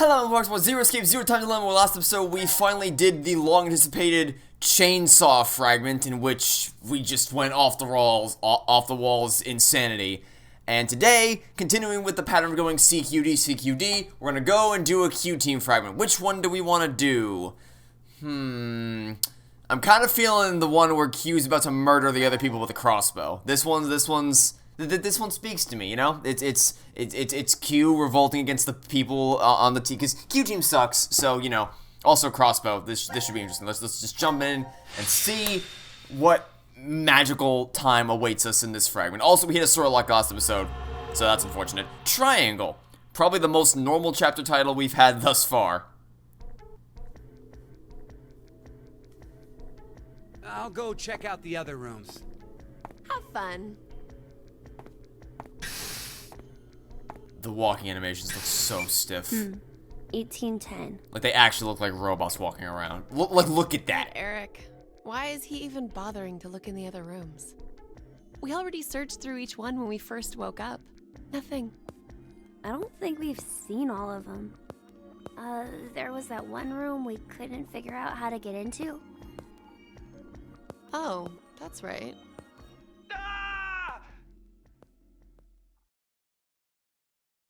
Hello and welcome to Zero Escape, Zero Time Dilemma. Well, last episode we finally did the long-anticipated chainsaw fragment in which we just went off the walls insanity. And today, continuing with the pattern of going CQD, CQD, we're gonna go and do a Q team fragment. Which one do we want to do? I'm kind of feeling the one where Q's about to murder the other people with a crossbow. This one speaks to me, you know? It's Q revolting against the people on the team, because Q team sucks. So, you know, also crossbow. This should be interesting. Let's just jump in and see what magical time awaits us in this fragment. Also, we hit a sword like last episode, so that's unfortunate. Triangle, probably the most normal chapter title we've had thus far. I'll go check out the other rooms. Have fun. The walking animations look so stiff. 1810. Like they actually look like robots walking around. Look at that. Eric, why is he even bothering to look in the other rooms? We already searched through each one when we first woke up. Nothing. I don't think we've seen all of them. There was that one room we couldn't figure out how to get into. Oh, that's right.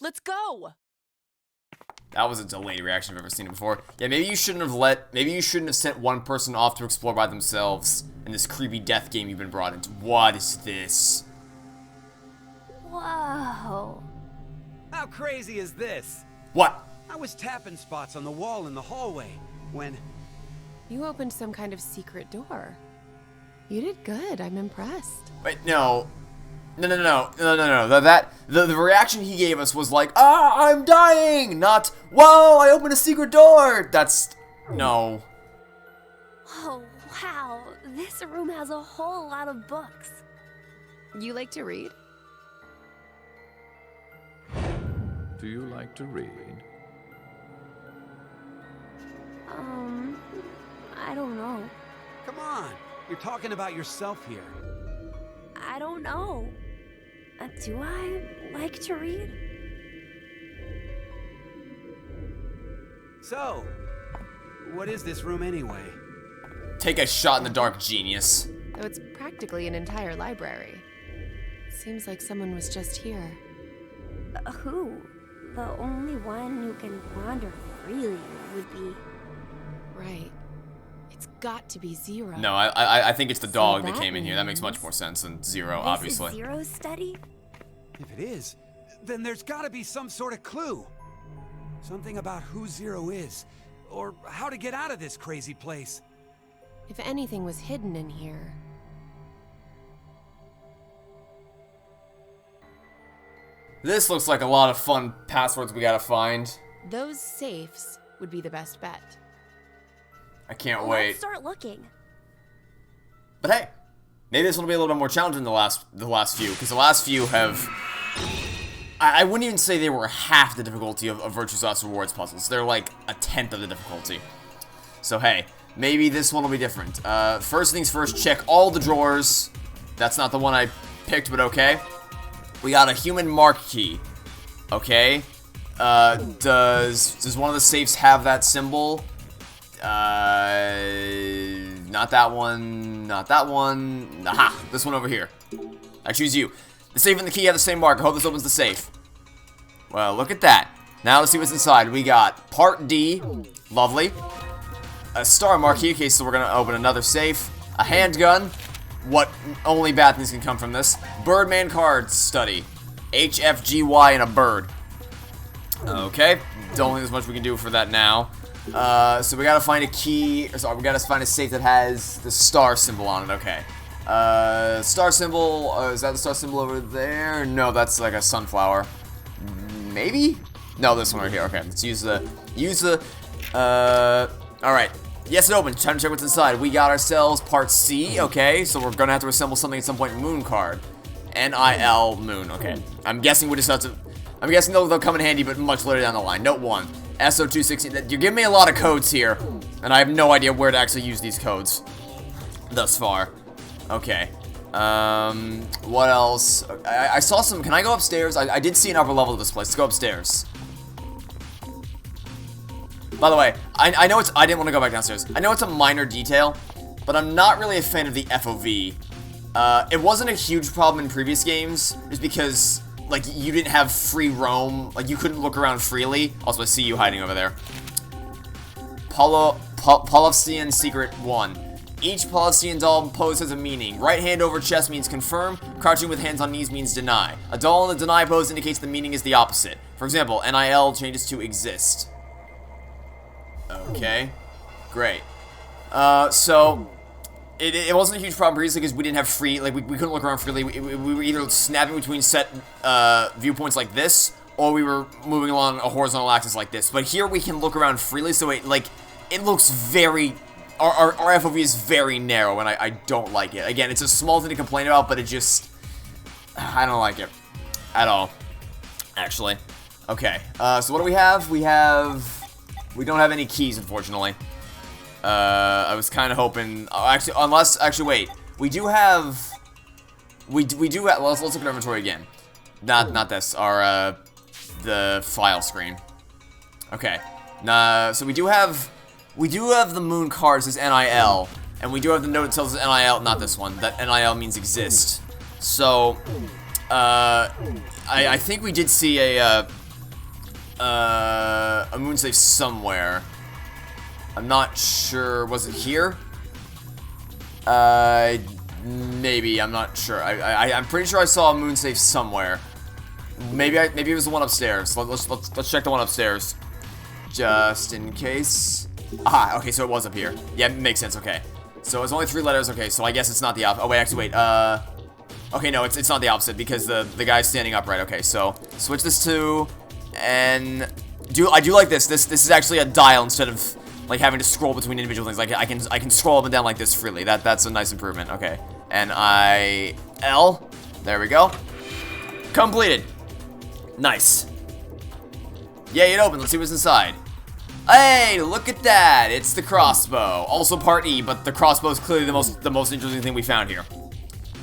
Let's go! That was a delayed reaction I've ever seen it before. Yeah, maybe you shouldn't have sent one person off to explore by themselves in this creepy death game you've been brought into. What is this? Whoa. How crazy is this? What? I was tapping spots on the wall in the hallway when... You opened some kind of secret door. You did good, I'm impressed. Wait, no. No. The reaction he gave us was like, ah, I'm dying! Not, whoa, I opened a secret door! That's, no. Oh, wow. This room has a whole lot of books. You like to read? Do you like to read? I don't know. Come on, you're talking about yourself here. I don't know. Do I like to read? So, what is this room anyway? Take a shot in the dark, genius. Though it's practically an entire library. Seems like someone was just here. Who? The only one who can wander freely would be... Right. It's got to be Zero. No, I think it's the dog that that came in here. That makes much means- more sense than Zero, This obviously. is Zero's study? If it is, then there's gotta be some sort of clue. Something about who Zero is, or how to get out of this crazy place. If anything was hidden in here. This looks like a lot of fun passwords we gotta find. Those safes would be the best bet. I can't Let's wait. start looking. But hey, maybe this one will be a little bit more challenging than the last few, because the last few have... I wouldn't even say they were half the difficulty of Virtue's Last Rewards puzzles. They're like a tenth of the difficulty. So hey, maybe this one will be different. First things first, check all the drawers. That's not the one I picked, but okay. We got a human mark key. Okay. Does one of the safes have that symbol? Not that one, not that one. Aha, this one over here. I choose you. The safe and the key have the same mark. I hope this opens the safe. Well, look at that. Now let's see what's inside. We got part D. Lovely. A star marquee. Okay, so we're going to open another safe. A handgun. What only bad things can come from this. Birdman card study. HFGY and a bird. Okay. Don't think there's much we can do for that now. So we gotta find a key, or sorry, we gotta find a safe that has the star symbol on it, okay. Star symbol, is that the star symbol over there? No, that's like a sunflower. Maybe? No, this one right here, okay. Let's use the, alright. Yes, it opens, time to check what's inside. We got ourselves part C, okay, so we're gonna have to assemble something at some point. Moon card. N-I-L, moon, okay. I'm guessing we just have to, I'm guessing they'll come in handy, but much later down the line. Note 1. SO216, you're giving me a lot of codes here, and I have no idea where to actually use these codes thus far. Okay. What else? I saw some, can I go upstairs? I did see an upper level of this place. Let's go upstairs. By the way, I know I didn't want to go back downstairs. I know it's a minor detail, but I'm not really a fan of the FOV. It wasn't a huge problem in previous games, just because, like, you didn't have free roam, like, you couldn't look around freely. Also, I see you hiding over there. Polovstian Secret 1. Each Polovstian doll pose has a meaning. Right hand over chest means confirm. Crouching with hands on knees means deny. A doll in the deny pose indicates the meaning is the opposite. For example, NIL changes to exist. Okay. Great. So... It wasn't a huge problem previously because we didn't have free, like, we couldn't look around freely. We were either snapping between set viewpoints like this, or we were moving along a horizontal axis like this. But here we can look around freely, so it looks very, our FOV is very narrow, and I don't like it. Again, it's a small thing to complain about, but it just, I don't like it at all, actually. Okay, so what do we have? We don't have any keys, unfortunately. I was kind of hoping, actually, wait, we do have, let's look at our inventory again. Not this, the file screen. Okay, so we do have the moon card that says NIL, and we do have the note that tells us NIL, not this one, that NIL means exist. So, I think we did see a moon safe somewhere. I'm not sure. Was it here? Maybe. I'm not sure. I'm pretty sure I saw a moon safe somewhere. Maybe it was the one upstairs. Let's check the one upstairs, just in case. Ah, okay. So it was up here. Yeah, it makes sense. Okay. So it's only 3 letters. Okay. So I guess it's not the opposite. Oh wait, actually wait. Okay, no, it's not the opposite because the guy's standing upright. Okay, so switch this to, and I do like this. This is actually a dial instead of like having to scroll between individual things. Like I can scroll up and down like this freely. That's a nice improvement. Okay. NIL. There we go. Completed. Nice. Yay, it opened. Let's see what's inside. Hey, look at that. It's the crossbow. Also part E, but the crossbow is clearly the most interesting thing we found here.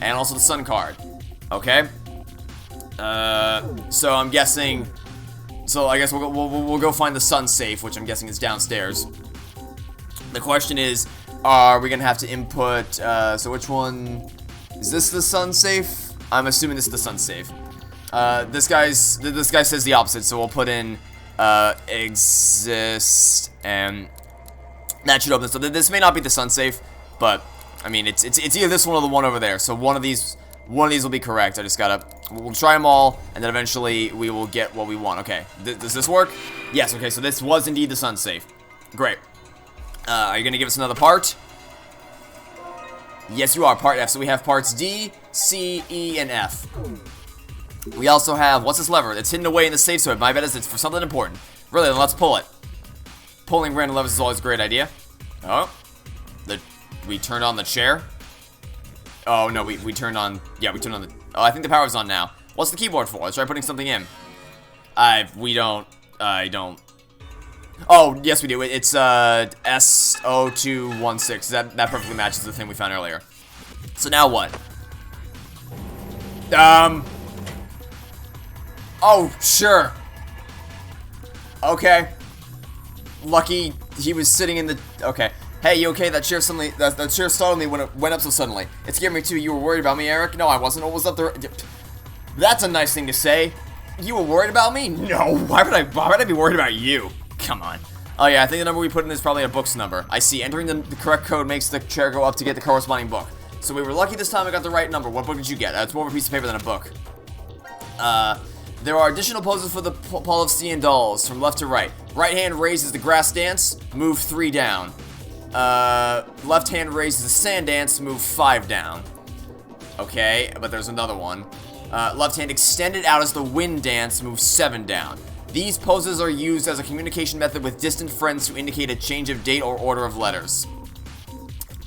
And also the sun card. Okay. So I'm guessing. So I guess we'll go find the sun safe, which I'm guessing is downstairs. The question is, are we gonna have to input? So which one is this? The sun safe? I'm assuming this is the sun safe. This guy says the opposite, so we'll put in exist, and that should open. So this may not be the sun safe, but I mean it's either this one or the one over there. So one of these will be correct. We'll try them all, and then eventually we will get what we want. Okay, does this work? Yes. Okay, so this was indeed the sun safe. Great. Are you gonna give us another part? Yes, you are. Part F. So we have parts D, C, E, and F. We also have, what's this lever? It's hidden away in the safe, so my bet is it's for something important. Really, then let's pull it. Pulling random levers is always a great idea. Oh, we turned on the chair. Oh no, we turned on. Yeah, we turned on the. Oh, I think the power's on now. What's the keyboard for? Let's try putting something in. I don't. Oh, yes we do. It's S0216. That perfectly matches the thing we found earlier. So now what? Oh, sure. Okay. Lucky he was sitting in the. Okay. Hey, you okay? That chair suddenly. That chair startled me when it went up so suddenly. It scared me too. You were worried about me, Eric? No, I wasn't. What was up there? That's a nice thing to say. You were worried about me? No. Why would I be worried about you? Come on. Oh yeah, I think the number we put in is probably a book's number. I see. Entering the correct code makes the chair go up to get the corresponding book. So we were lucky this time I got the right number. What book did you get? It's more of a piece of paper than a book. There are additional poses for the Polovstian dolls from left to right. Right hand raises the grass dance, move 3 down. Left hand raises the sand dance, move 5 down. Okay, but there's another one. Left hand extended out as the wind dance, move 7 down. These poses are used as a communication method with distant friends to indicate a change of date or order of letters.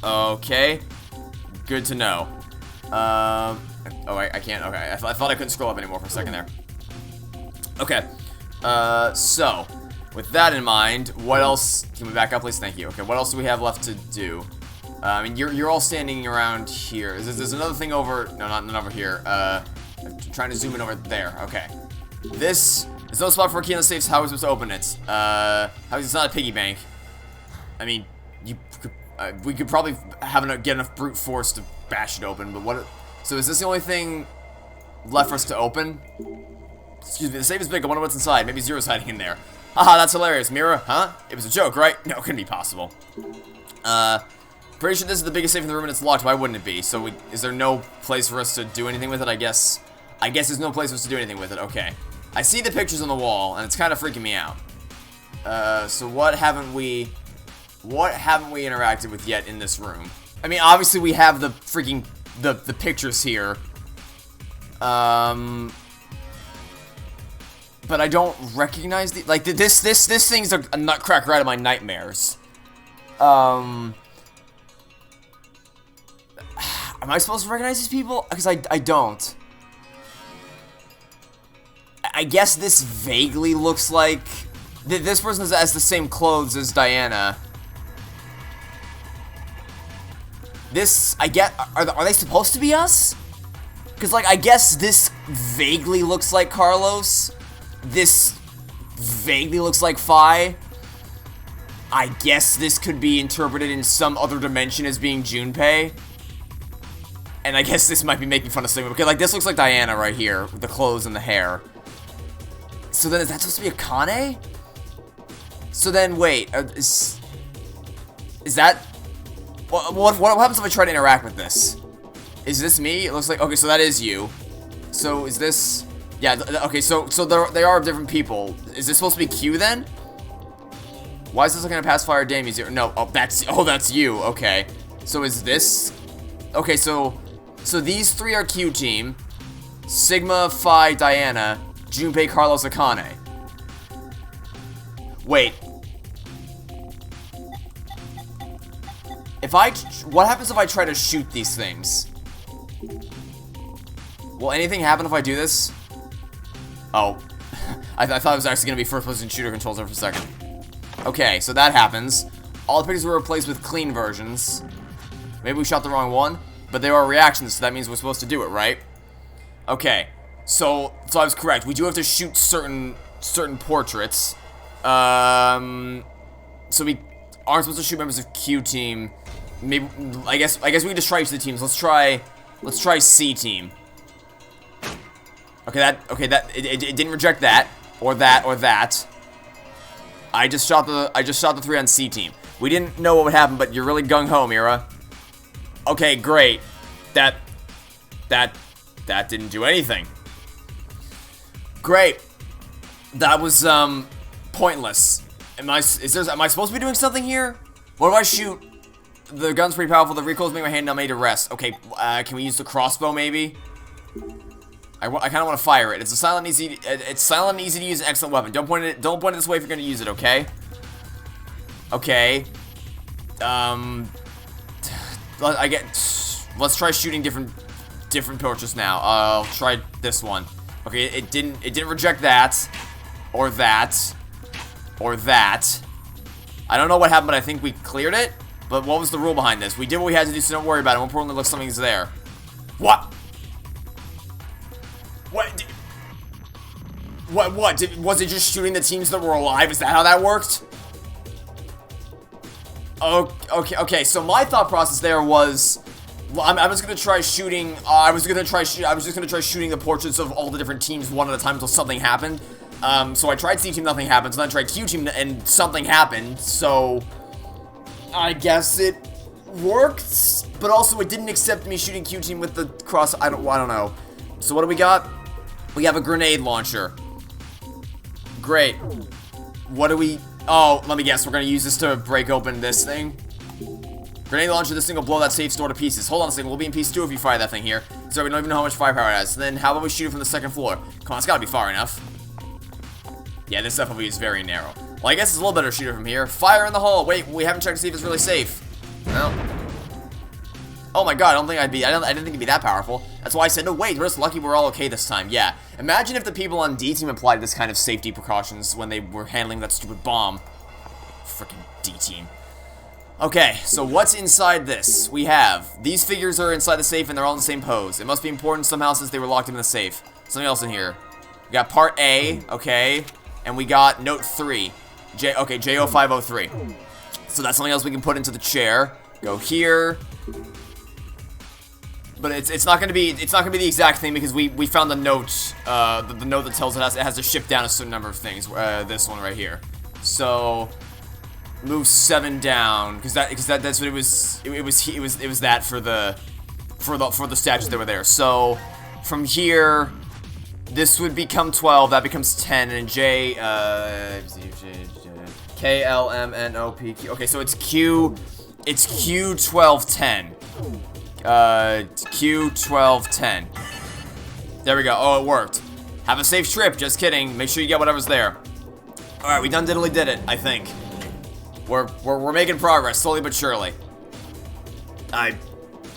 Okay. Good to know. Oh, I can't. Okay, I thought I couldn't scroll up anymore for a second there. Okay. So, with that in mind, what else? Can we back up, please? Thank you. Okay, what else do we have left to do? I mean, you're all standing around here. There's another thing over. No, not over here. I'm trying to zoom in over there. Okay. There's no spot for a key on the safe. How are we supposed to open it? How is this not a piggy bank? I mean, we could probably get enough brute force to bash it open, but what? So is this the only thing left for us to open? Excuse me, the safe is big. I wonder what's inside. Maybe Zero's hiding in there. Haha, that's hilarious. Mira, huh? It was a joke, right? No, it couldn't be possible. Pretty sure this is the biggest safe in the room and it's locked. Why wouldn't it be? So is there no place for us to do anything with it? I guess there's no place for us to do anything with it. Okay. I see the pictures on the wall and it's kind of freaking me out. So what haven't we interacted with yet in this room? I mean, obviously we have the freaking the pictures here. But I don't recognize the this thing's a nutcracker out of my nightmares. Am I supposed to recognize these people? Because I don't. I guess this vaguely looks like this person has the same clothes as Diana. This, I get, are they supposed to be us? Because, like, I guess this vaguely looks like Carlos. This vaguely looks like Fi. I guess this could be interpreted in some other dimension as being Junpei. And I guess this might be making fun of Sigma. Because, like, this looks like Diana right here. With the clothes and the hair. So then, is that supposed to be a Kane? So then, wait. Is that... What happens if I try to interact with this? Is this me? It looks like... Okay, so that is you. So, is this... Yeah, okay, so they are different people. Is this supposed to be Q then? Why is this looking at Pacifier Damien? No, that's you. Okay. So is this... Okay, so these three are Q team. Sigma, Phi, Diana, Junpei, Carlos, Akane. Wait. What happens if I try to shoot these things? Will anything happen if I do this? Oh. I thought it was actually going to be first-person shooter controls there for a second. Okay, so that happens. All the pictures were replaced with clean versions. Maybe we shot the wrong one, but there are reactions, so that means we're supposed to do it, right? Okay, so I was correct. We do have to shoot certain portraits. So we aren't supposed to shoot members of Q team. Maybe I guess we can just try each of the teams. Let's try C team. Okay, it didn't reject that or that. I just shot the three on C team. We didn't know what would happen, but you're really gung ho, Mira. Okay, great. That didn't do anything. Great. That was pointless. Am I supposed to be doing something here? What do I shoot? The gun's pretty powerful. The recoil's making my hand not made to rest. Okay, can we use the crossbow maybe? I kind of want to fire it. It's silent and easy to use, an excellent weapon. Don't point it this way if you're going to use it, okay? Okay. Let's try shooting different portraits now. I'll try this one. Okay, it didn't reject that or that or that. I don't know what happened, but I think we cleared it. But what was the rule behind this? We did what we had to do, so don't worry about it. More importantly, look, something's there. What? What? Was it just shooting the teams that were alive? Is that how that worked? Okay, so my thought process there was, I'm just gonna try shooting, I was just gonna try shooting the portraits of all the different teams one at a time until something happened. So I tried C team, nothing happened, so then I tried Q team, and something happened, so I guess it worked, but also it didn't accept me shooting Q team with the cross, I don't know. So what do we got? We have a grenade launcher. Great. What do we... Oh, let me guess. We're going to use this to break open this thing. Grenade launcher, this thing will blow that safe store to pieces. Hold on a second. We'll be in piece 2 if you fire that thing here. So we don't even know how much firepower it has. So then how about we shoot it from the second floor? Come on, it's got to be far enough. Yeah, this definitely is very narrow. Well, I guess it's a little better shooter from here. Fire in the hole. Wait, we haven't checked to see if it's really safe. No. Oh my god, I didn't think it'd be that powerful. That's why I said, no, wait, we're just lucky we're all okay this time. Yeah. Imagine if the people on D team applied this kind of safety precautions when they were handling that stupid bomb. Freaking D team. Okay, so what's inside this? We have, these figures are inside the safe and they're all in the same pose. It must be important somehow since they were locked in the safe. Something else in here. We got part A, okay, and we got note 3. Okay, J0503. So that's something else we can put into the chair. Go here. But it's not gonna be the exact thing because we found the note the note that tells it has to shift down a certain number of things. This one right here. So move 7 down because that's what it was. It was that for the statues that were there. So from here, this would become 12. That becomes 10, and J K L M N O P Q. Okay, so it's Q. It's Q1210. Q1210. There we go. Oh, it worked. Have a safe trip. Just kidding. Make sure you get whatever's there. All right, we done diddly did it. I think we're making progress slowly but surely. At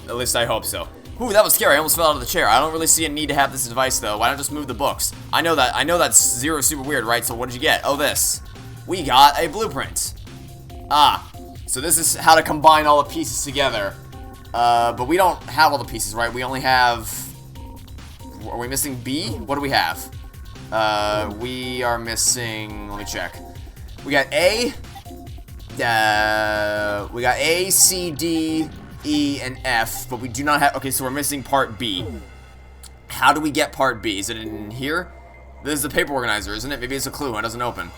least I hope so. Ooh, that was scary. I almost fell out of the chair. I don't really see a need to have this device though. Why not just move the books? I know that's Zero super weird, right? So what did you get? Oh, this. We got a blueprint. Ah, so this is how to combine all the pieces together. But we don't have all the pieces, right? We only have... Are we missing B? What do we have? We are missing... Let me check. We got A. We got A, C, D, E, and F. But we do not have... Okay, so we're missing part B. How do we get part B? Is it in here? This is the paper organizer, isn't it? Maybe it's a clue and it doesn't open.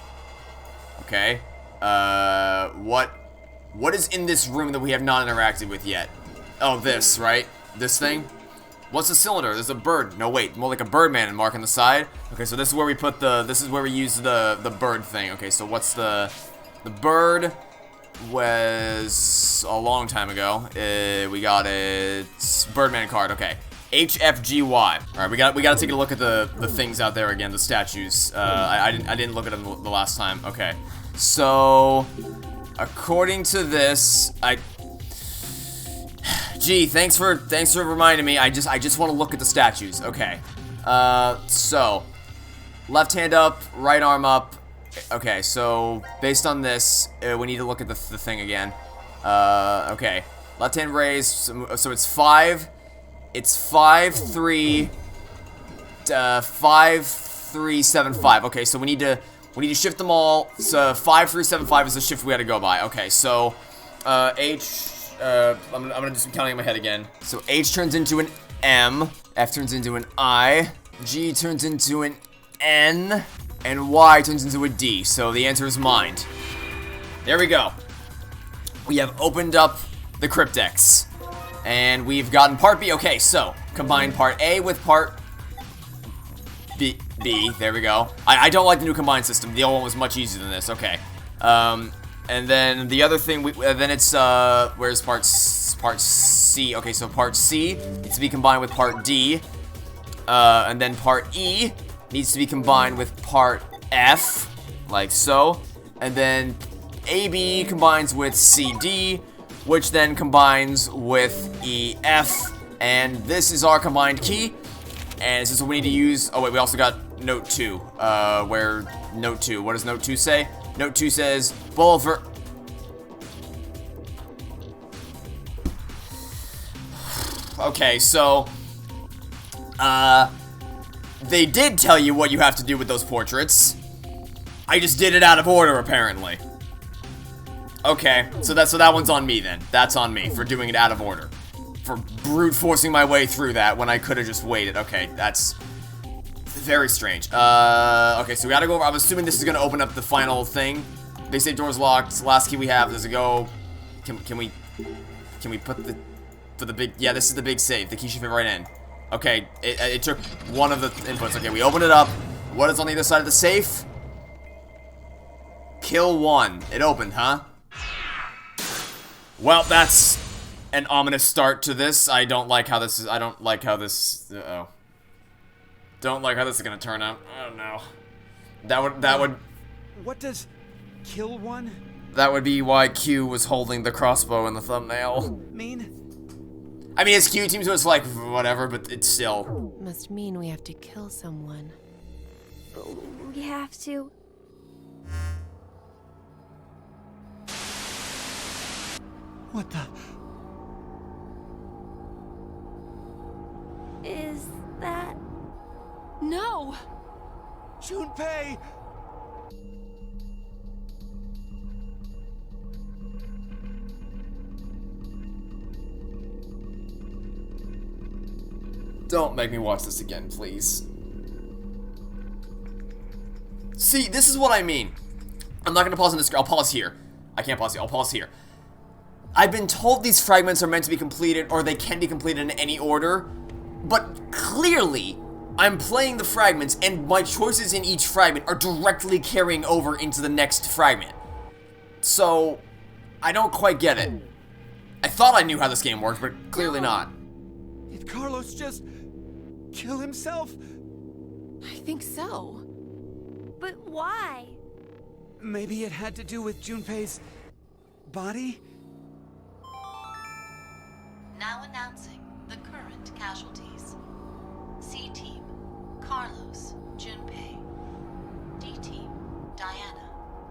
Okay. What is in this room that we have not interacted with yet? Oh, this, right? This thing? What's the cylinder? There's a bird. No, wait. More like a Birdman and mark on the side. Okay, so this is where we put the... This is where we use the bird thing. Okay, so what's the... The bird was a long time ago. We got it... Birdman card. Okay. HFGY. Alright, we gotta take a look at the things out there again. The statues. I didn't look at them the last time. Okay. So... According to this, Gee, thanks for reminding me. I just want to look at the statues. Okay. So left hand up, right arm up. Okay, so based on this, we need to look at the thing again. Okay. Left hand raised. So it's 5. It's 5 3 5 3 7 5. Okay, so we need to shift them all. So 5 3 7 5 is the shift we had to go by. Okay, so H. I'm gonna do some counting in my head again. So H turns into an M, F turns into an I, G turns into an N, and Y turns into a D. So the answer is mind. There we go. We have opened up the cryptex, and we've gotten part B. Okay, so combine part A with part B. There we go. I don't like the new combine system. The old one was much easier than this. Okay. And then the other thing, then it's, where's part C? Okay, so part C needs to be combined with part D. And then part E needs to be combined with part F, like so. And then AB combines with CD, which then combines with EF. And this is our combined key. And this is what we need to use. Oh, wait, we also got note 2. Where note 2? What does note 2 say? Note 2 says, Bulver. Okay, so, they did tell you what you have to do with those portraits. I just did it out of order, apparently. Okay, so that one's on me then. That's on me for doing it out of order. For brute forcing my way through that when I could have just waited. Okay, that's very strange. Okay, so we gotta go over. I'm assuming this is gonna open up the final thing. They say door's locked. Last key we have. Does it go? Can we put the for the big? Yeah, this is the big save. The key should fit right in. Okay, it took one of the inputs. Okay, we open it up. What is on the other side of the safe? Kill 1. It opened, huh? Well, that's an ominous start to this. I don't like how this is. I don't like how this. Uh-oh. Don't like how this is gonna turn out. Oh no. That would. What does kill 1 That would be why Q was holding the crossbow in the thumbnail. mean? I mean, it's Q team, so it's like whatever, but it's still. Must mean we have to kill someone. We have to. What the? Is that... No! Junpei! Don't make me watch this again, please. See, this is what I mean. I'm not gonna pause on this. I'll pause here. I can't pause here. I'll pause here. I've been told these fragments are meant to be completed, or they can be completed in any order, but clearly, I'm playing the fragments, and my choices in each fragment are directly carrying over into the next fragment. So, I don't quite get it. I thought I knew how this game worked, but clearly not. Did Carlos just kill himself? I think so. But why? Maybe it had to do with Junpei's body? Now announcing the current casualties. C-Team, Carlos, Junpei. D-Team, Diana,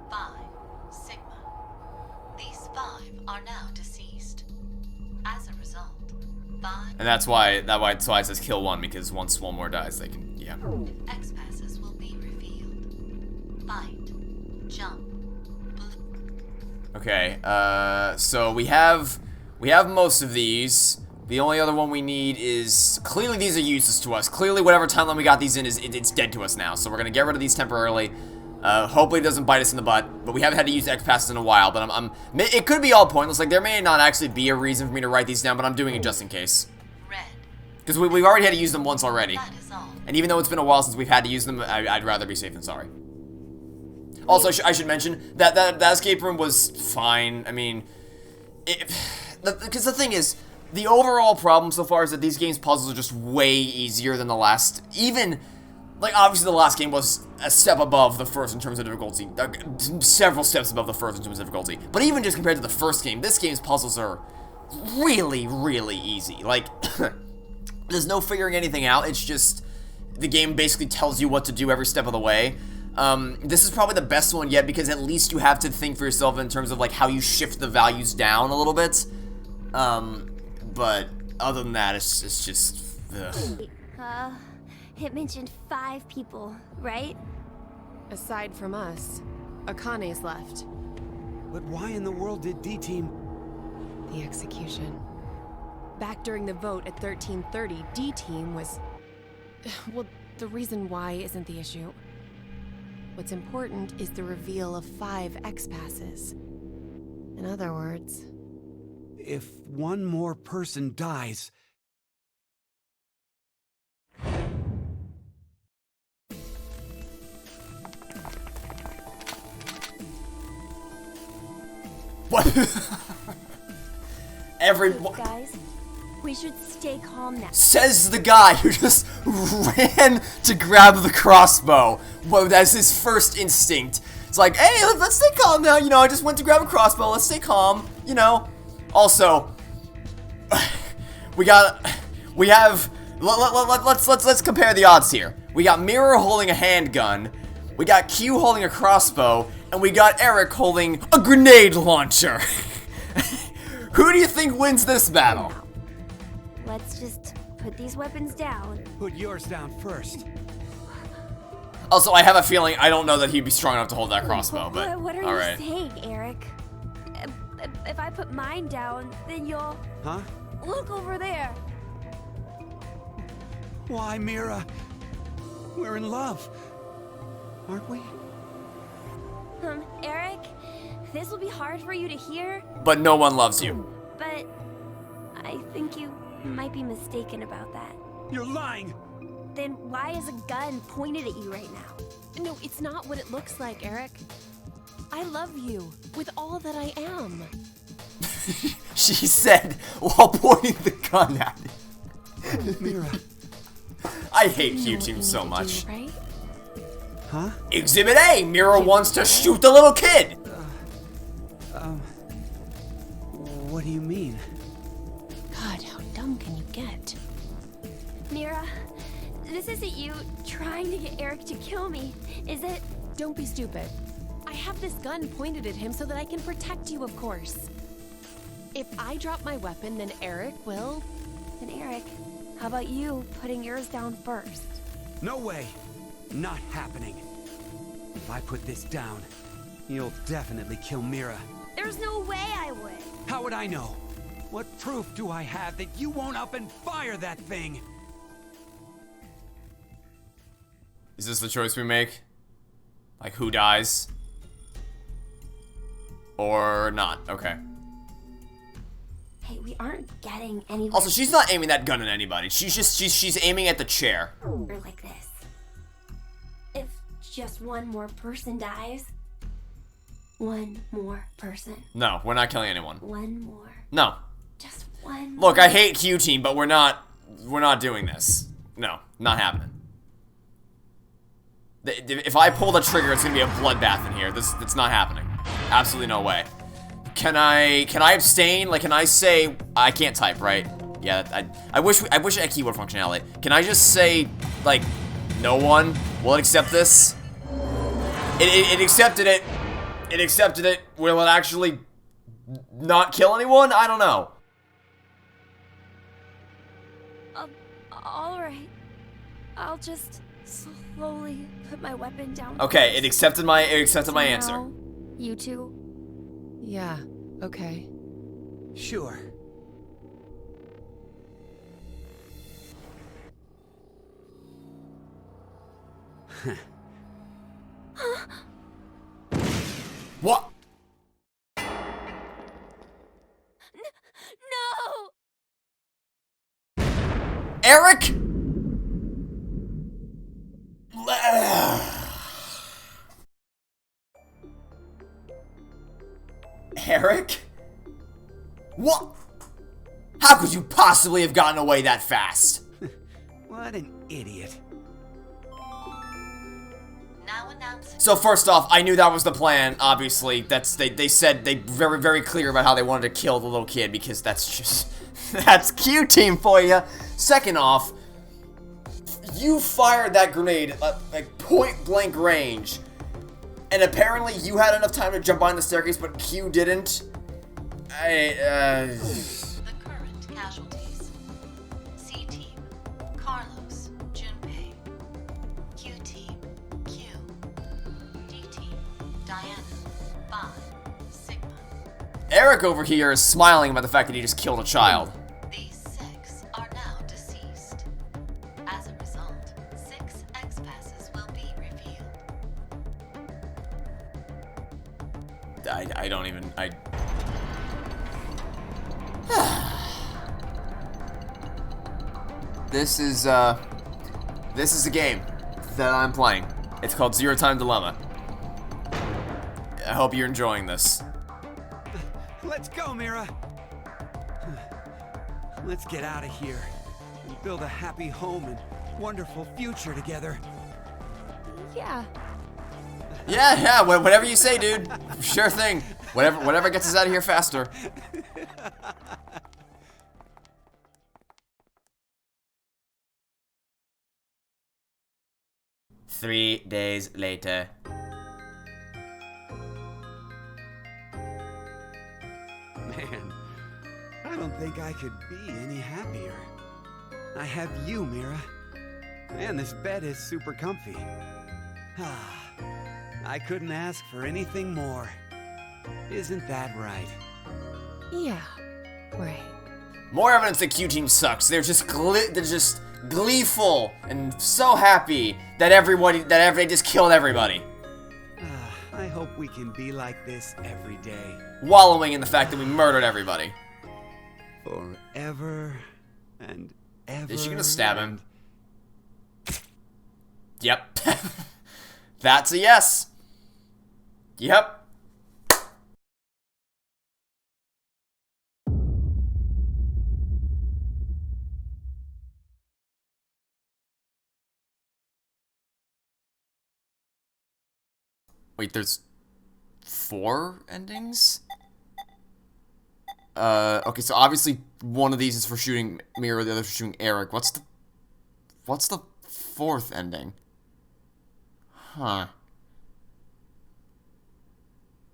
Vi, Sigma. These 5 are now deceased. As a result, Vi... And that's why it says kill one, because once one more dies, they can, yeah. X-passes will be revealed. Fight, jump, Okay, so we have most of these. The only other one we need is, clearly these are useless to us. Clearly whatever timeline we got these in it's dead to us now. So we're gonna get rid of these temporarily. Hopefully it doesn't bite us in the butt, but we haven't had to use X-passes in a while, but it could be all pointless. Like, there may not actually be a reason for me to write these down, but I'm doing it just in case. red. Because we've already had to use them once already. That is all. And even though it's been a while since we've had to use them, I'd rather be safe than sorry. Also, I should mention that escape room was fine. I mean, because the thing is, the overall problem so far is that these games' puzzles are just way easier than the last. Even, like, obviously the last game was a step above the first in terms of difficulty. Several steps above the first in terms of difficulty. But even just compared to the first game, this game's puzzles are really, really easy. Like, there's no figuring anything out. It's just, the game basically tells you what to do every step of the way. This is probably the best one yet, because at least you have to think for yourself in terms of, like, how you shift the values down a little bit. But other than that, it's just, ugh. It mentioned 5 people, right? Aside from us, Akane's left. But why in the world did D-Team... The execution. Back during the vote at 1330, D-Team was... Well, the reason why isn't the issue. What's important is the reveal of 5 X-passes. In other words... If one more person dies... What? Guys, we should stay calm now. Says the guy who just ran to grab the crossbow. Well, that's his first instinct. It's like, hey, let's stay calm now. You know, I just went to grab a crossbow. Let's stay calm. You know. Also, let's compare the odds here. We got Mirror holding a handgun. We got Q holding a crossbow. And we got Eric holding a grenade launcher. Who do you think wins this battle? Let's just put these weapons down. Put yours down first. Also, I have a feeling, I don't know that he'd be strong enough to hold that crossbow, but What are alright. you saying, Eric? If I put mine down, then you'll... Huh? Look over there. Why, Mira? We're in love. Aren't we? Eric, this will be hard for you to hear, But no one loves you. but I think you might be mistaken about that. You're lying! Then why is a gun pointed at you right now? No, it's not what it looks like, Eric. I love you with all that I am. She said while pointing the gun at me. Mira. I hate You know Q what Team you so need to much. do, right? Huh? Exhibit A, Mira wants to shoot the little kid. What do you mean? God, how dumb can you get? Mira, this isn't you trying to get Eric to kill me, is it? Don't be stupid. I have this gun pointed at him so that I can protect you, of course. If I drop my weapon, then Eric will... Then Eric, how about you putting yours down first? No way! Not happening. If I put this down, you'll definitely kill Mira. There's no way I would. How would I know? What proof do I have that you won't up and fire that thing? Is this the choice we make? Like, who dies? Or not? Okay. Hey, we aren't getting anywhere. Also, she's not aiming that gun at anybody. She's aiming at the chair. Or like this. If just one more person dies. One more person. No, we're not killing anyone. One more. No. Just one Look, more. I hate Q Team, but we're not doing this. No, not happening. If I pull the trigger, it's gonna be a bloodbath in here. That's not happening. Absolutely no way. Can I abstain? Like, can I say I can't type, right? Yeah, I wish I had keyboard functionality. Can I just say, like, no one will it accept this? It accepted it. It accepted it. Will it actually not kill anyone? I don't know. All right. I'll just slowly put my weapon down. Okay, first. it accepted my answer. Now, you two. Yeah, okay. Sure. What? No! Eric? Eric? What? How could you possibly have gotten away that fast? What an idiot. Now announcing. So first off, I knew that was the plan, obviously. They said they very, very clear about how they wanted to kill the little kid because that's just that's Q Team for you. Second off, you fired that grenade at like point blank range. And apparently you had enough time to jump on the staircase, but Q didn't. The current casualties. C Team, Carlos, Junpei. Q Team, Q. D Team, Diana, Phi, Sigma. Eric over here is smiling about the fact that he just killed a child. These 6 are now deceased. As a result, 6 X-passes will be revealed. I don't even, This is a game that I'm playing. It's called Zero Time Dilemma. I hope you're enjoying this. Let's go, Mira. Let's get out of here and build a happy home and wonderful future together. Yeah. Yeah, whatever you say, dude. Sure thing. Whatever gets us out of here faster. Three days later. Man, I don't think I could be any happier. I have you, Mira. And this bed is super comfy. I couldn't ask for anything more. Isn't that right? Yeah, right. More evidence that Q Team sucks. They're just gleeful and so happy that they just killed everybody. I hope we can be like this every day. Wallowing in the fact that we murdered everybody. Forever and ever. Is she gonna stab him? Yep. That's a yes. Yep. Wait, there's 4 endings? Okay, so obviously one of these is for shooting Mira, the other for shooting Eric. What's the 4th ending? Huh.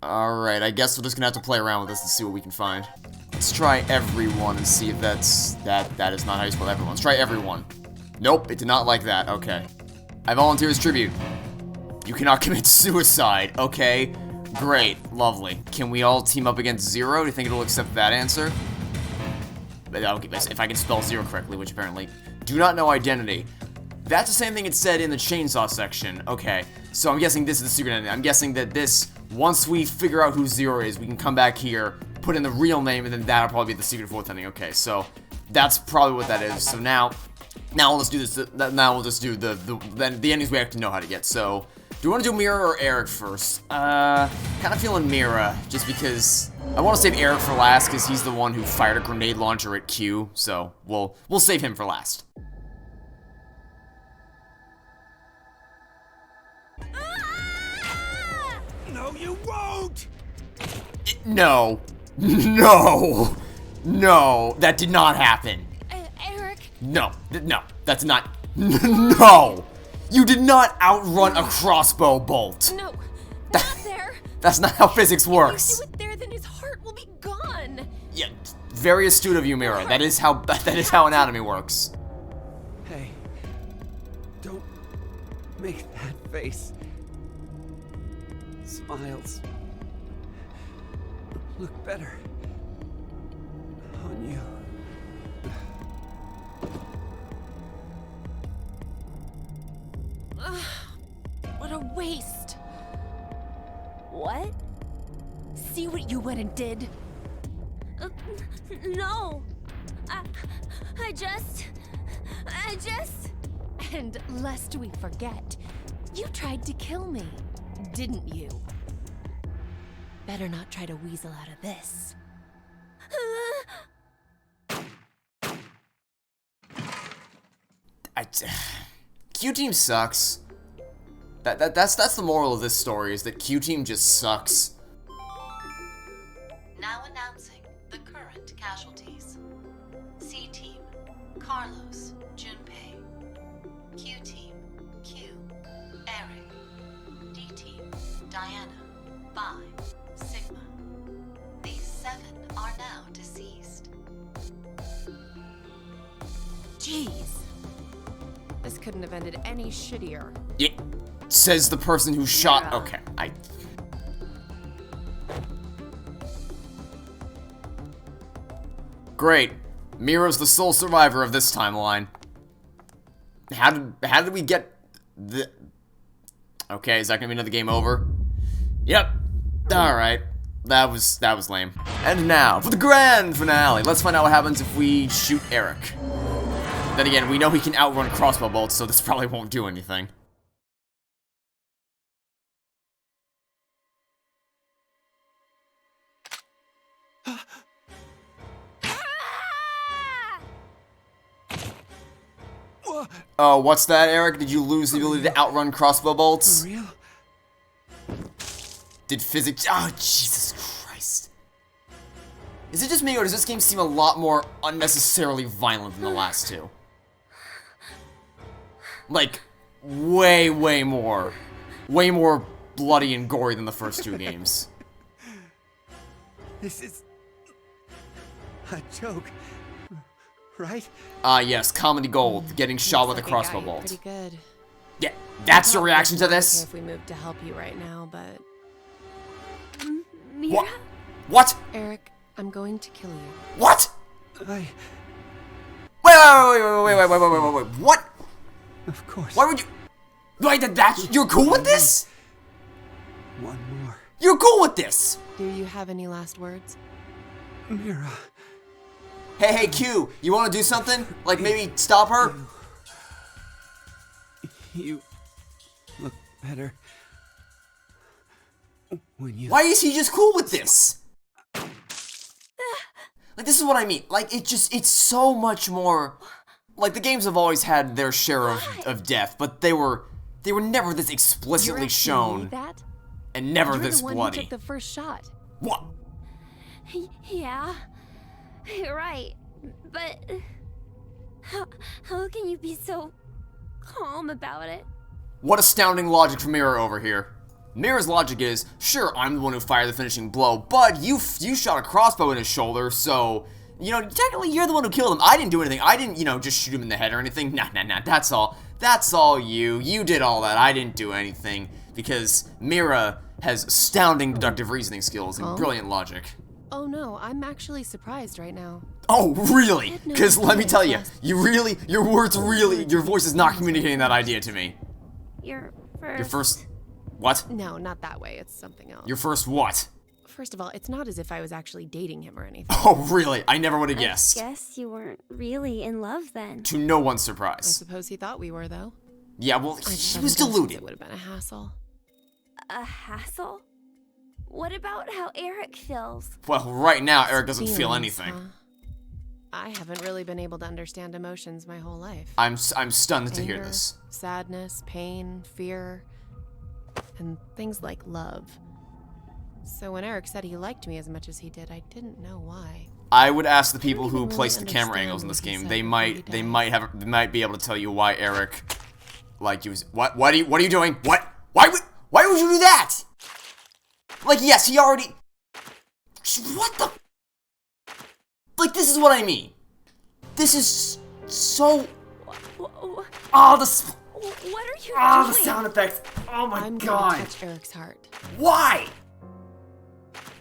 Alright, I guess we're just gonna have to play around with this and see what we can find. Let's try everyone and see if that is not how you spell everyone. Let's try everyone. Nope, it did not like that. Okay. I volunteer as tribute. You cannot commit suicide. Okay. Great. Lovely. Can we all team up against Zero? Do you think it'll accept that answer? If I can spell Zero correctly, which apparently... Do not know identity. That's the same thing it said in the chainsaw section. Okay, so I'm guessing this is the secret ending. I'm guessing that this, once we figure out who Zero is, we can come back here, put in the real name, and then that'll probably be the secret fourth ending. Okay, so that's probably what that is. So now we'll just do this. Now we'll just do the endings we actually know how to get. So, do you want to do Mira or Eric first? Kind of feeling Mira, just because I want to save Eric for last, because he's the one who fired a grenade launcher at Q. So we'll save him for last. No, you won't! No. No. No. That did not happen. Eric. No. No. That's not. No. You did not outrun a crossbow bolt. No. Not there. That's not how physics works. If you do it there, then his heart will be gone. Yeah. Very astute of you, Mira. That is how anatomy works. Hey. Don't make that face. Smiles look better on you. What a waste. What? See what you went and did? No. I just. And lest we forget, you tried to kill me, didn't you? Better not try to weasel out of this. Q-Team sucks. That's the moral of this story, is that Q-Team just sucks. Now announcing the current casualties. C-Team, Carlos, Junpei. Q-Team, Q, Eric. D-Team, Diana, Bai, Sigma. These 7 are now deceased. Jeez. This couldn't have ended any shittier. Yeah, says the person who shot. Okay, Great. Mira's the sole survivor of this timeline. How did we get the? Okay, is that gonna be another game over? Yep. All right. That was lame. And now for the grand finale. Let's find out what happens if we shoot Eric. Then again, we know he can outrun crossbow bolts, so this probably won't do anything. Oh, what's that, Eric? Did you lose the ability to outrun crossbow bolts? For real? Did physics... Oh, Jesus Christ. Is it just me, or does this game seem a lot more unnecessarily violent than the last two? Like, way more. Way more bloody and gory than the first two games. This is a joke, right? Yes, comedy gold, getting shot with a crossbow bolt. Pretty good. Yeah, that's your reaction to this? If we moved to help you right now, but Mira? What? What? Eric, I'm going to kill you. What? I... Wait, what? Of course. Why would you... Wait, you're cool with this? One more. You're cool with this? Do you have any last words? Mira. Hey, Q, you want to do something? Like maybe stop her? You look better when you... Why is he just cool with this? Like, this is what I mean. Like, it's so much more... Like, the games have always had their share of death, but they were never this explicitly shown. That? And never You're this the one bloody. Who took the first shot. What? Yeah, you're right. But how can you be so calm about it? What astounding logic from Mira over here. Mira's logic is, sure, I'm the one who fired the finishing blow, but you shot a crossbow in his shoulder, so, you know, technically you're the one who killed him. I didn't do anything. I didn't, you know, just shoot him in the head or anything. Nah, that's all. That's all you. You did all that. I didn't do anything, because Mira has astounding deductive reasoning skills and brilliant logic. Oh no, I'm actually surprised right now. Oh, really? had no Because let me idea tell you, just- your voice is not communicating that idea to me. Your Your first, what? No, not that way. It's something else. Your first what? First of all, it's not as if I was actually dating him or anything. Oh, really? I never would have I guessed. guess you weren't really in love then. To no one's I surprise. suppose he thought we were, though. Yeah, well, I just he haven't was guessed deluded. It would have been a hassle. A hassle? What about how Eric feels? Well, right now, Eric doesn't feel Feelings, anything. huh? I haven't really been able to understand emotions my whole life. I'm stunned to hear Anger, this. Sadness, pain, fear, and things like love. So when Eric said he liked me as much as he did, I didn't know why. I would ask the people don't who even really place the camera understand angles in this what he game. said They before he might be able to tell you why Eric liked you. What are you doing? Why would you do that? Like, yes, he already. What the? Like, this is what I mean. This is so. What Oh, the. are you Oh, the doing? sound effects. Oh my I'm god. gonna touch Eric's heart. Why?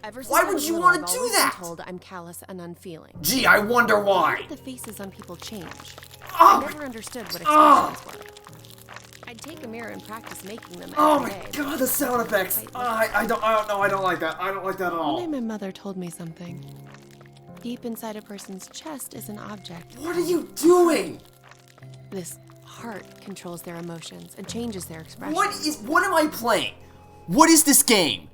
Ever since Why I would was you little, wanna I've do always that? been told I'm callous and unfeeling. Gee, I wonder why. The faces on people change. Oh I never understood what Oh. expressions were. I'd take a mirror and practice making them Oh every my day. god, the sound effects. I don't know. I don't like that. I don't like that at One all. day my mother told me something. Deep inside a person's chest is an object. What are you doing? This heart controls their emotions and changes their expression. What am I playing? What is this game?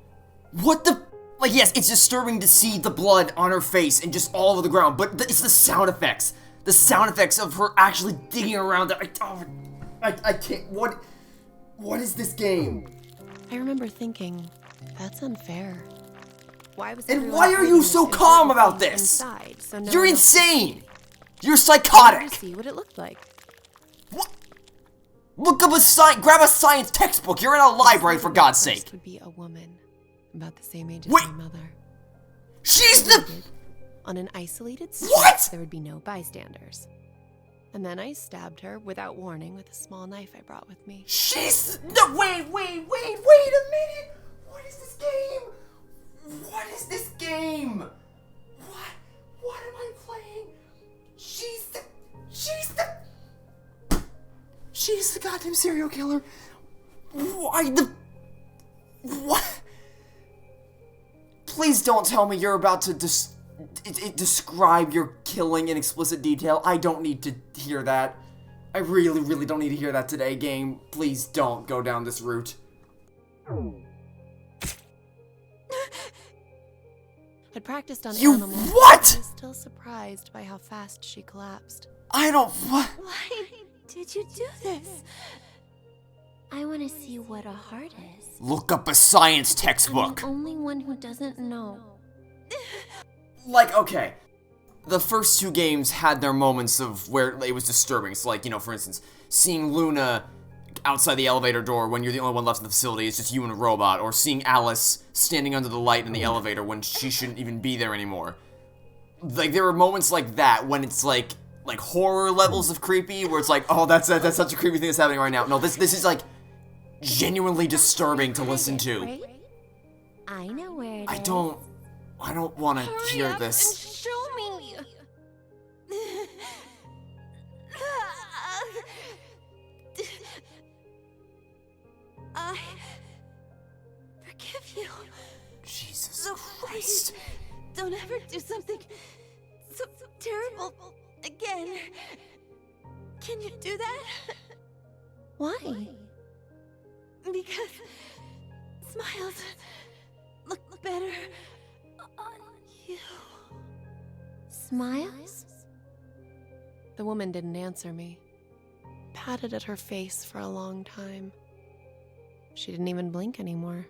What the? Like, yes, it's disturbing to see the blood on her face and just all over the ground, but it's the sound effects. The sound effects of her actually digging around there. I can't. What is this game? I remember thinking, that's unfair. Why was And everyone why are you hiding so this calm important about thing this? Inside, so no You're one else insane. You're could psychotic. see what it looked like. What? Look up grab a science textbook. You're in a library, for God's First sake. would be a woman, about the same age as Wait. my mother. She's the. On an isolated street, What? there would be no bystanders. And then I stabbed her without warning with a small knife I brought with me. She's. No, wait a minute. What is this game? What is this game? What am I playing? She's the goddamn serial killer. What? Please don't tell me you're about to describe your killing in explicit detail. I don't need to hear that. I really, really don't need to hear that today, game. Please don't go down this route. I'd practiced on You animals. what? I was still surprised by how fast she collapsed. I don't. What? Why did you do this? I want to see what a heart is. Look up a science I'm textbook. the only one who doesn't know. Like, okay. The first two games had their moments of where it was disturbing. So, like, for instance, seeing Luna outside the elevator door when you're the only one left in the facility, it's just you and a robot, or seeing Alice standing under the light in the elevator when she shouldn't even be there anymore. Like, there are moments like that when it's like horror levels of creepy, where it's like, oh, that's such a creepy thing that's happening right now. No, this is like genuinely disturbing to listen to. Right? I know where it is. I don't want to hear this. And show me. I forgive you. Jesus So Christ. please, don't ever do something so terrible again. Can you do that? Why? Because smiles look better on you. Smiles? The woman didn't answer me. Patted at her face for a long time. She didn't even blink anymore.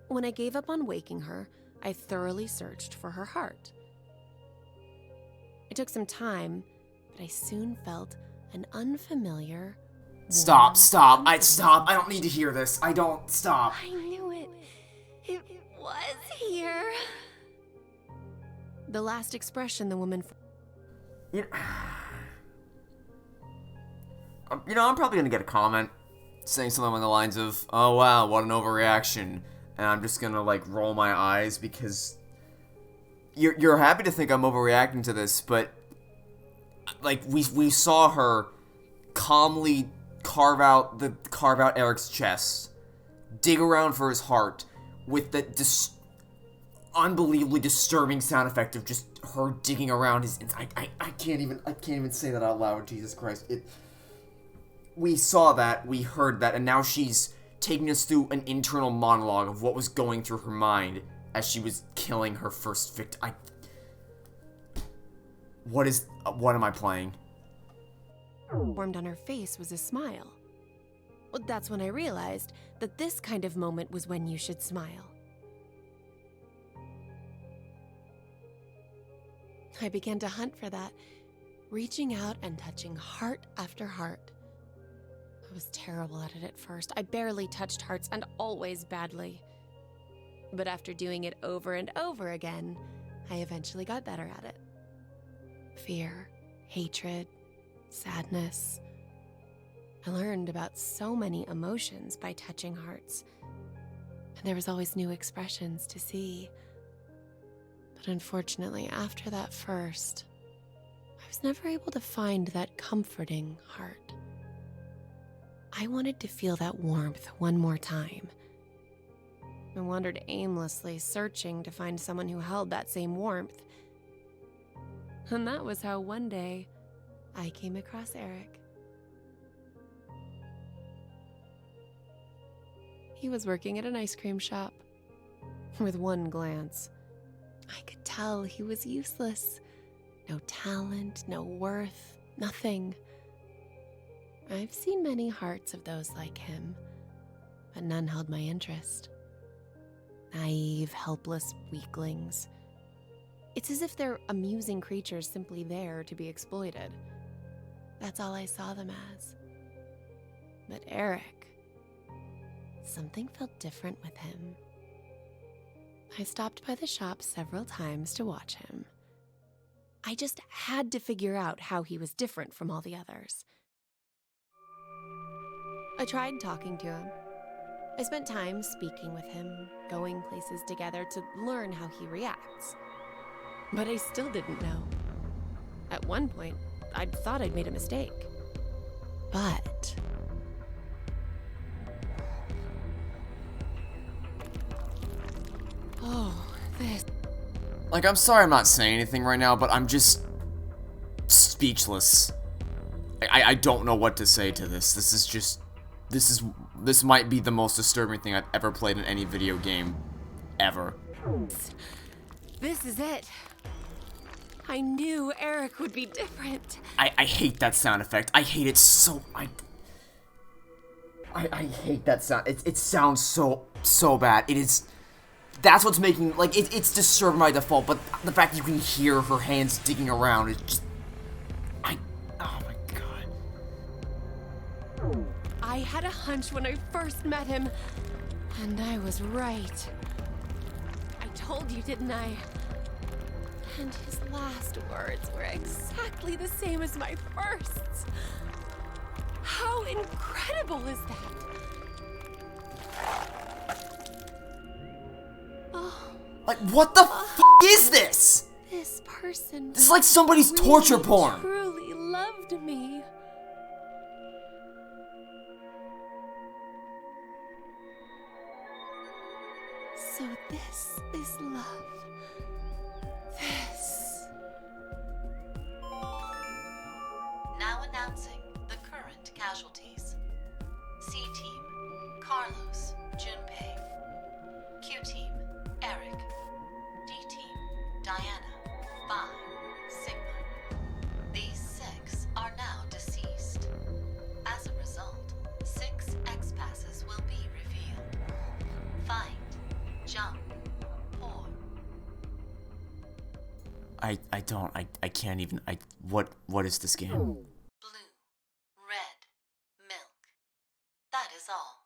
When I gave up on waking her, I thoroughly searched for her heart. It took some time, but I soon felt an unfamiliar. Stop. warm I don't need to hear this. I don't. Stop. I knew it. It was here. The last expression the woman. I'm probably gonna get a comment saying something along the lines of, "Oh wow, what an overreaction," and I'm just gonna roll my eyes because you're happy to think I'm overreacting to this, but like we saw her calmly carve out Eric's chest, dig around for his heart, with the unbelievably disturbing sound effect of just her digging around his. I can't even say that out loud. Jesus Christ! We saw that, we heard that, and now she's taking us through an internal monologue of what was going through her mind as she was killing her first victim. What am I playing? Formed on her face was a smile. Well, that's when I realized that this kind of moment was when you should smile. I began to hunt for that, reaching out and touching heart after heart. I was terrible at it at first. I barely touched hearts, and always badly. But after doing it over and over again, I eventually got better at it. Fear, hatred, sadness. I learned about so many emotions by touching hearts. And there was always new expressions to see. But unfortunately, after that first, I was never able to find that comforting heart. I wanted to feel that warmth one more time. I wandered aimlessly, searching to find someone who held that same warmth. And that was how one day I came across Eric. He was working at an ice cream shop. With one glance, I could tell he was useless. No talent, no worth, nothing. I've seen many hearts of those like him, but none held my interest. Naive, helpless weaklings. It's as if they're amusing creatures simply there to be exploited. That's all I saw them as. But Eric, something felt different with him. I stopped by the shop several times to watch him. I just had to figure out how he was different from all the others. I tried talking to him. I spent time speaking with him, going places together to learn how he reacts. But I still didn't know. At one point, I thought I'd made a mistake. But this. Like, I'm sorry I'm not saying anything right now, but I'm just speechless. I don't know what to say to this. This might be the most disturbing thing I've ever played in any video game, ever. This is it. I knew Eric would be different. I hate that sound effect. I hate it so. I hate that sound. It sounds so bad. It is. That's what's making, like, it's disturbing by default, but the fact that you can hear her hands digging around is just. Oh my god. I had a hunch when I first met him, and I was right. I told you, didn't I? And his last words were exactly the same as my first. How incredible is that? Oh. Like, what the f is this? This person. This is like somebody's torture really, porn. Truly loved me. So this is love. This. Now announcing the current casualties. C-Team, Carlos, Junpei. Q-Team, Eric. D-Team, Diana, Phi, Sigma. These 6 are now deceased. As a result, 6 X-passes will be revealed. Find, jump, or... I can't even, what is this game? Blue, red, milk. That is all.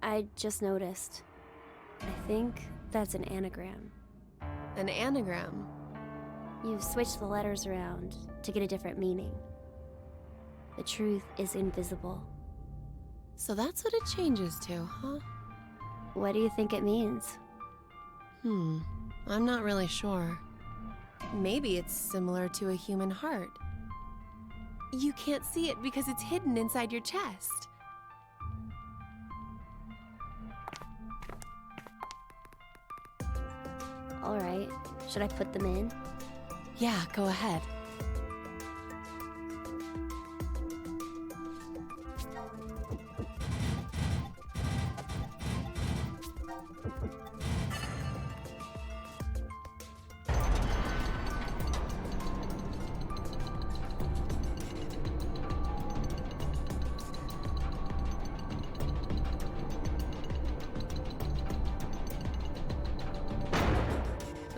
I just noticed. I think that's an anagram. An anagram. You've switched the letters around to get a different meaning. The truth is invisible. So that's what it changes to, huh? What do you think it means? I'm not really sure. Maybe it's similar to a human heart. You can't see it because it's hidden inside your chest. Alright, should I put them in? Yeah, go ahead.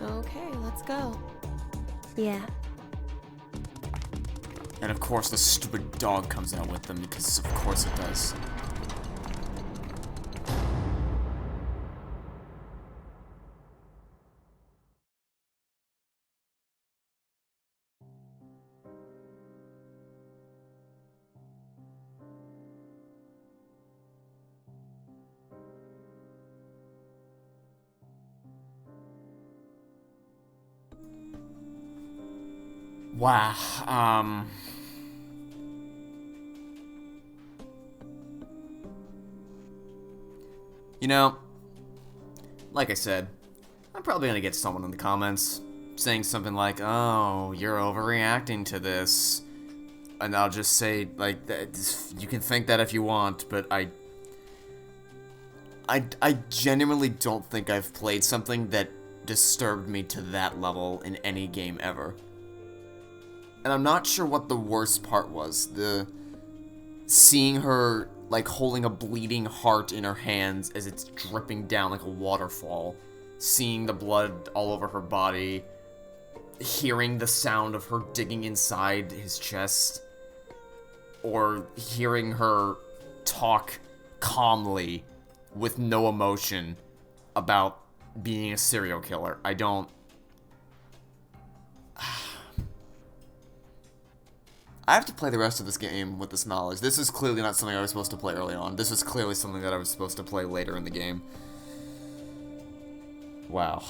Okay, let's go. Yeah. And of course the stupid dog comes out with them, because of course it does. Wow, you know, like I said, I'm probably gonna get someone in the comments saying something like, "Oh, you're overreacting to this," and I'll just say, like, you can think that if you want, but I genuinely don't think I've played something that disturbed me to that level in any game ever. And I'm not sure what the worst part was. Seeing her, like, holding a bleeding heart in her hands as it's dripping down like a waterfall. Seeing the blood all over her body. Hearing the sound of her digging inside his chest. Or hearing her talk calmly with no emotion about being a serial killer. I don't... I have to play the rest of this game with this knowledge. This is clearly not something I was supposed to play early on. This is clearly something that I was supposed to play later in the game. Wow.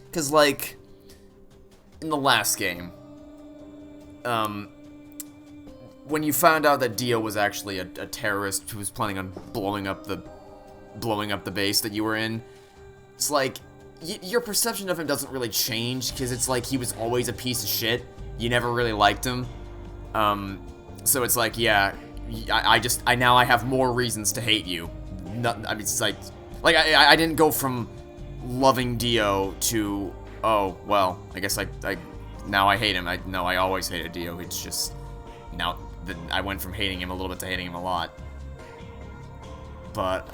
Because, like, in the last game, when you found out that Dio was actually a terrorist who was planning on blowing up the base that you were in, it's like... your perception of him doesn't really change, because it's like he was always a piece of shit. You never really liked him. So it's like, yeah, I now have more reasons to hate you. I mean, it's like I didn't go from loving Dio to, oh, well, I guess now I hate him. No, I always hated Dio. It's just, now that I went from hating him a little bit to hating him a lot. But...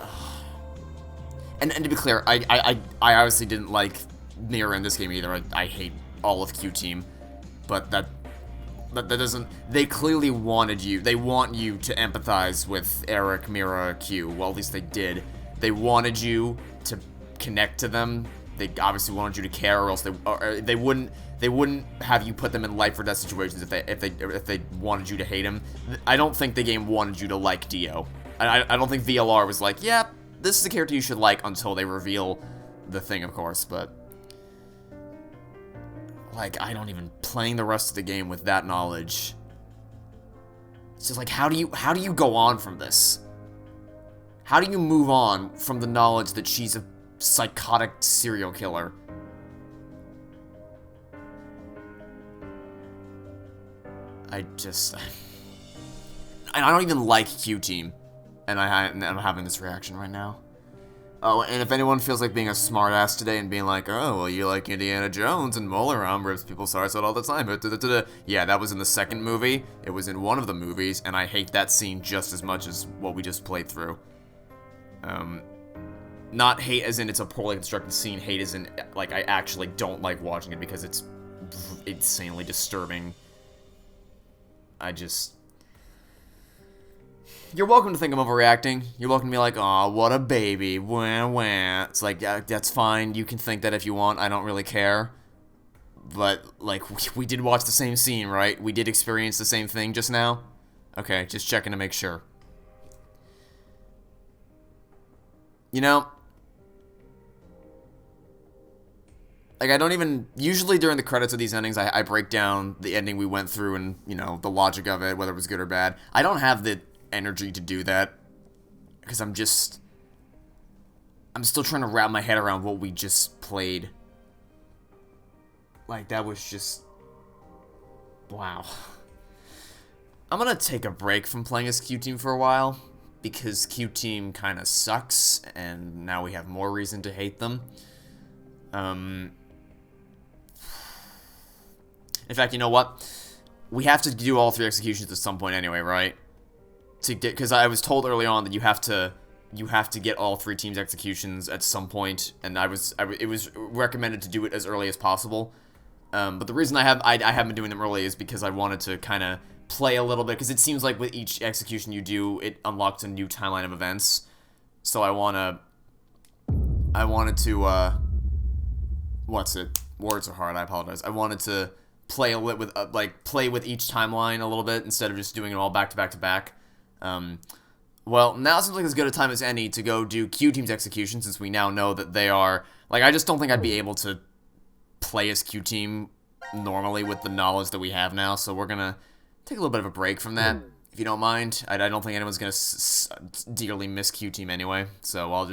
And to be clear, I obviously didn't like Mira in this game either. I hate all of Q Team, but that doesn't. They clearly wanted you. They want you to empathize with Eric, Mira, Q. Well, at least they did. They wanted you to connect to them. They obviously wanted you to care, or else they wouldn't have you put them in life or death situations if they wanted you to hate him. I don't think the game wanted you to like Dio. I don't think VLR was like, yeah, this is a character you should like, until they reveal the thing, of course, but... like, I don't even... playing the rest of the game with that knowledge... it's just like, how do you go on from this? How do you move on from the knowledge that she's a psychotic serial killer? I don't even like Q-Team. And I'm having this reaction right now. Oh, and if anyone feels like being a smartass today and being like, oh, well, you like Indiana Jones and Molaram rips people's hearts out all the time. Yeah, that was in the second movie. It was in one of the movies, and I hate that scene just as much as what we just played through. Not hate as in it's a poorly constructed scene. Hate as in, like, I actually don't like watching it because it's insanely disturbing. You're welcome to think I'm overreacting. You're welcome to be like, aw, what a baby. Wah, wah. It's like, yeah, that's fine. You can think that if you want. I don't really care. But, like, we did watch the same scene, right? We did experience the same thing just now? Okay, just checking to make sure. You know, like, I don't even, usually during the credits of these endings, I break down the ending we went through and, you know, the logic of it, whether it was good or bad. I don't have the energy to do that, because I'm still trying to wrap my head around what we just played. Like, that was just, wow. I'm gonna take a break from playing as Q-Team for a while, because Q-Team kind of sucks, and now we have more reason to hate them. In fact, you know what? We have to do all 3 executions at some point anyway, right? To get, because I was told early on that you have to get all 3 teams' executions at some point, and it was recommended to do it as early as possible. But the reason I haven't been doing them early is because I wanted to kind of play a little bit, because it seems like with each execution you do, it unlocks a new timeline of events. So I wanted to, what's it? Words are hard, I apologize. I wanted to play play with each timeline a little bit instead of just doing it all back to back to back. Well, now it seems like as good a time as any to go do Q-Team's execution, since we now know that they are, like, I just don't think I'd be able to play as Q-Team normally with the knowledge that we have now, so we're gonna take a little bit of a break from that, if you don't mind. I don't think anyone's gonna dearly miss Q-Team anyway, so I'll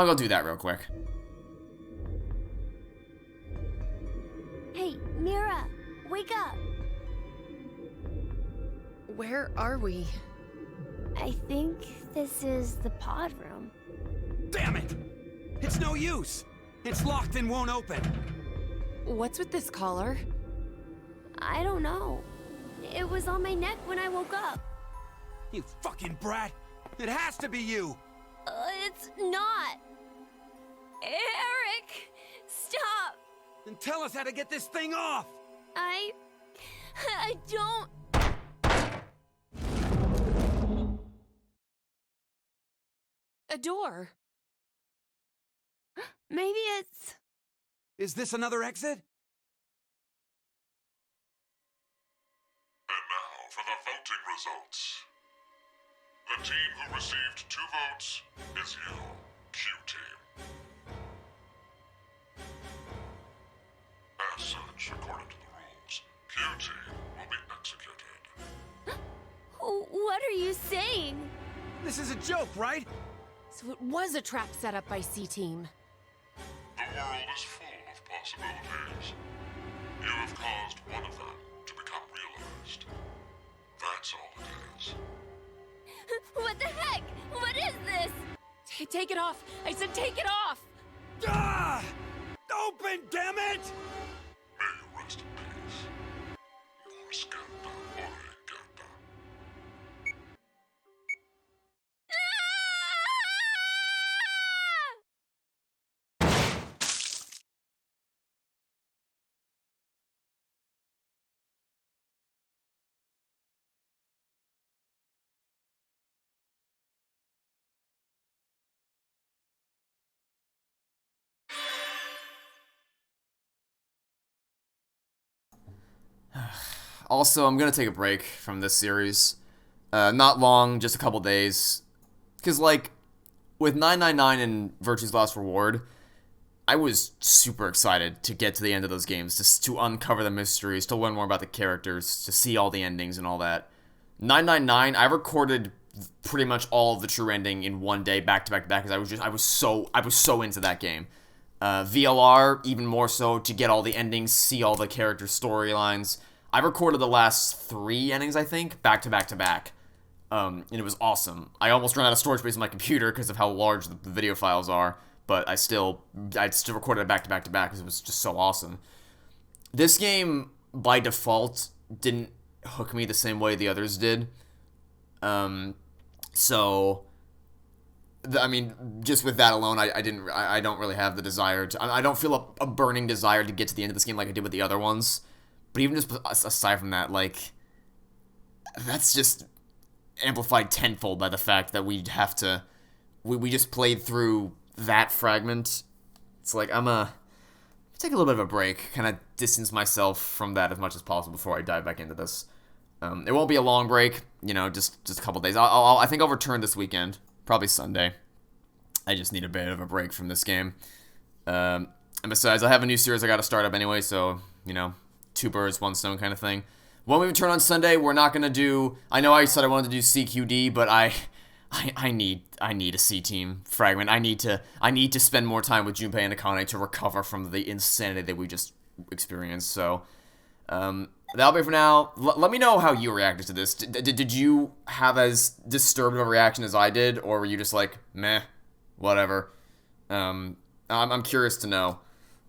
go do that real quick. Hey, Mira, wake up. Where are we? I think this is the pod room. Damn it! It's no use! It's locked and won't open. What's with this collar? I don't know. It was on my neck when I woke up. You fucking brat! It has to be you! It's not. Eric, stop. And tell us how to get this thing off! I don't... A door. Maybe it's... Is this another exit? And now for the voting results. The team who received 2 votes is you, Q-Team. As such, according to the rules, Q-Team will be executed. What are you saying? This is a joke, right? So it was a trap set up by C-Team. The world is full of possibilities. You have caused one of them to become realized. That's all it is. What the heck? What is this? Take it off! I said take it off! Ah! Open, damn it! May you rest in peace. More scandal origata. Also, I'm gonna take a break from this series. Not long, just a couple days. Because, like, with 999 and Virtue's Last Reward, I was super excited to get to the end of those games, to uncover the mysteries, to learn more about the characters, to see all the endings and all that. 999, I recorded pretty much all of the true ending in one day, back to back to back, because I was so into that game. VLR, even more so, to get all the endings, see all the character storylines. I recorded the last 3 endings, I think, back to back to back. And it was awesome. I almost ran out of storage space on my computer because of how large the video files are, but I'd still recorded it back to back to back because it was just so awesome. This game, by default, didn't hook me the same way the others did. I mean, just with that alone, I don't really have the desire to... I don't feel a burning desire to get to the end of this game like I did with the other ones. But even just aside from that, like, that's just amplified tenfold by the fact that we have to... We just played through that fragment. It's like, I'm gonna take a little bit of a break, kind of distance myself from that as much as possible before I dive back into this. It won't be a long break, just a couple days. I think I'll return this weekend, probably Sunday. I just need a bit of a break from this game. And besides, I have a new series I got to start up anyway, so, two birds, one stone kind of thing. When we return on Sunday, we're not going to do... I know I said I wanted to do CQD, but I need a C-team fragment. I need to spend more time with Junpei and Akane to recover from the insanity that we just experienced, so... that'll be for now. Let me know how you reacted to this. Did you have as disturbed of a reaction as I did, or were you just like, meh, whatever? I'm curious to know.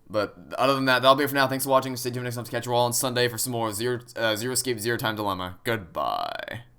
But other than that, that'll be it for now. Thanks for watching. Stay tuned next time to catch you all on Sunday for some more Zero Escape, Zero Time Dilemma. Goodbye.